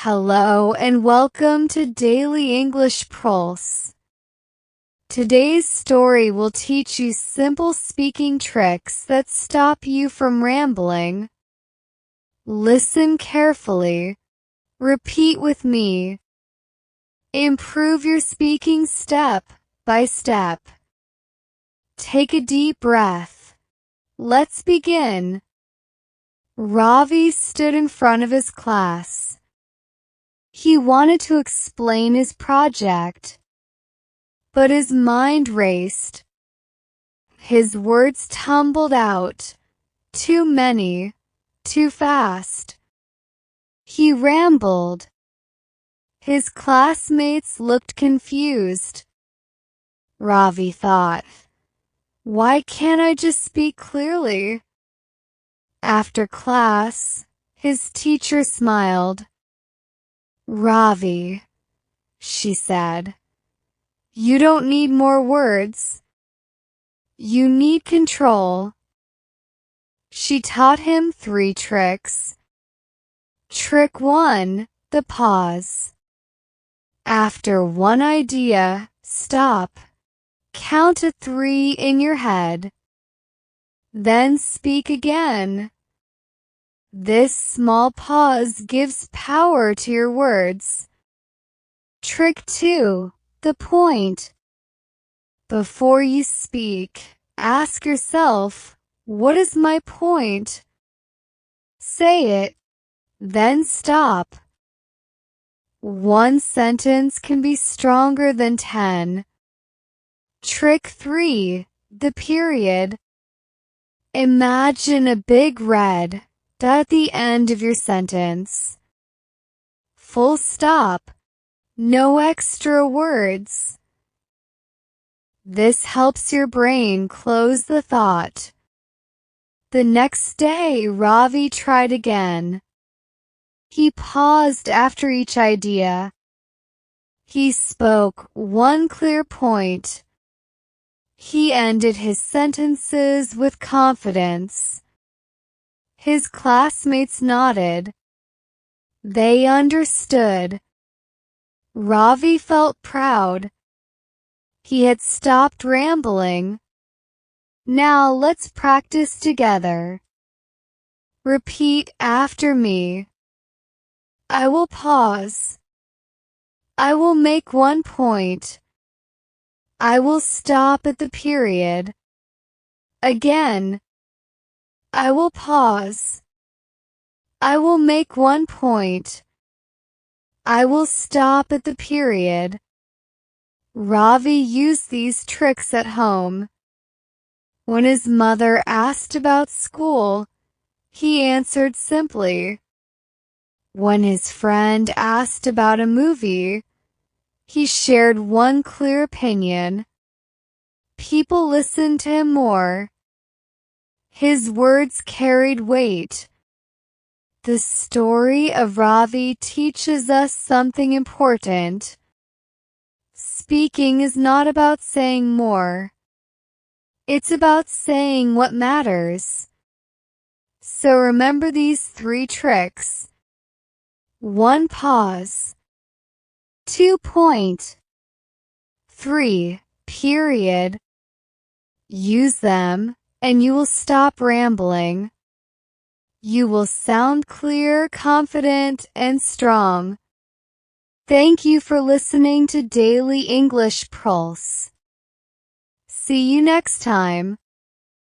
Hello and welcome to Daily English Pulse. Today's story will teach you simple speaking tricks that stop you from rambling. Listen carefully. Repeat with me. Improve your speaking step by step. Take a deep breath. Let's begin. Ravi stood in front of his class. He wanted to explain his project, but his mind raced. His words tumbled out, too many, too fast. He rambled. His classmates looked confused. Ravi thought, "Why can't I just speak clearly?" After class, his teacher smiled. "Ravi," she said, "you don't need more words. You need control." She taught him 3 tricks. Trick 1, the pause. After one idea, stop. Count to 3 in your head. Then speak again. This small pause gives power to your words. Trick 2, the point. Before you speak, ask yourself, what is my point? Say it, then stop. One sentence can be stronger than 10. Trick 3, the period. Imagine a big red dot at the end of your sentence. Full stop. No extra words. This helps your brain close the thought. The next day, Ravi tried again. He paused after each idea. He spoke one clear point. He ended his sentences with confidence. His classmates nodded. They understood. Ravi felt proud. He had stopped rambling. Now let's practice together. Repeat after me. I will pause. I will make one point. I will stop at the period. Again. I will pause. I will make one point. I will stop at the period. Ravi used these tricks at home. When his mother asked about school, he answered simply. When his friend asked about a movie, he shared one clear opinion. People listened to him more. His words carried weight. The story of Ravi teaches us something important. Speaking is not about saying more. It's about saying what matters. So remember these 3 tricks. 1 pause. 2 point. 3 period. Use them, and you will stop rambling. You will sound clear, confident, and strong. Thank you for listening to Daily English Pulse. See you next time.